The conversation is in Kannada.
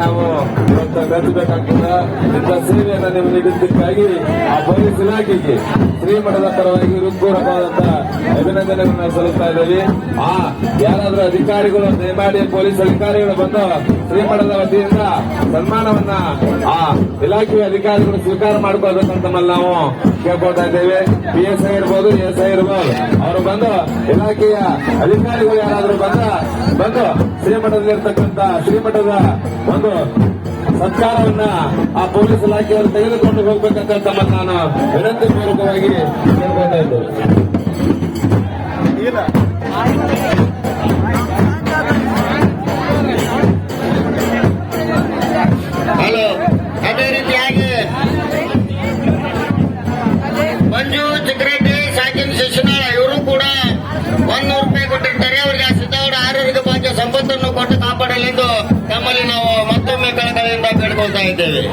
ನಾವು ಇವತ್ತು ಮೆಚ್ಚಬೇಕಾಗ್ತದೆ. ಇಂಥ ಸೇವೆಯನ್ನು ನೀವು ನೀಡಿದ್ದಕ್ಕಾಗಿ ಆ ಪೊಲೀಸ್ ಇಲಾಖೆಗೆ ಶ್ರೀಮಠದ ಪರವಾಗಿ ಹೃತ್ಪೂರ್ವಕವಾದಂತಹ ಅಭಿನಂದನೆಗಳನ್ನು ಸಲ್ಲಿಸ್ತಾ ಇದ್ದೀವಿ. ಯಾರಾದ್ರೂ ಅಧಿಕಾರಿಗಳು ದಯಮಾಡಿ ಪೊಲೀಸ್ ಅಧಿಕಾರಿಗಳು ಬಂದು ಶ್ರೀಮಠದ ವತಿಯಿಂದ ಸನ್ಮಾನವನ್ನ ಆ ಇಲಾಖೆಯ ಅಧಿಕಾರಿಗಳು ಸ್ವೀಕಾರ ಮಾಡ್ಕೋಬೇಕಂತ ನಾವು ಕೇಳ್ಕೊಳ್ತಾ ಇದ್ದೇವೆ. PSI ಇರ್ಬೋದು, SI ಇರ್ಬೋದು, ಅವರು ಬಂದು ಇಲಾಖೆಯ ಅಧಿಕಾರಿಗಳು ಯಾರಾದ್ರೂ ಬಂದು ಶ್ರೀಮಠದಲ್ಲಿರ್ತಕ್ಕಂಥ ಶ್ರೀಮಠದ ಒಂದು ಸತ್ಕಾರವನ್ನ ಆ ಪೊಲೀಸ್ ಇಲಾಖೆಯವರು ತೆಗೆದುಕೊಂಡು ಹೋಗ್ಬೇಕಂತ ತಮ್ಮನ್ನು ನಾನು ವಿನಂತಿ ಪೂರ್ವಕವಾಗಿ ಕೇಳ್ಕೊಳ್ತಾ ಇದ್ದೇವೆ. ಹಲೋ, ಅದೇ ರೀತಿಯಾಗಿ ಮಂಜು ಚಿಕ್ಕರೆಡ್ಡಿ ಸಾಕಿನ ಶಿಶುನಾಳ ಇವರು ಕೂಡ 100 ರೂಪಾಯಿ ಕೊಟ್ಟಿರ್ತಾರೆ. ಅವರಿಗೆ ಸಿದ್ಧಾವರ ಆರೋಗ್ಯ ಭಾಗ್ಯ ಸಂಪತ್ತನ್ನು ಕೊಟ್ಟು ಕಾಪಾಡಲೆಂದು ತಮ್ಮಲ್ಲಿ ನಾವು ಮತ್ತೊಮ್ಮೆ ಕಳಕಳಿಯಿಂದ ಕೇಳ್ಕೊಳ್ತಾ ಇದ್ದೇವೆ.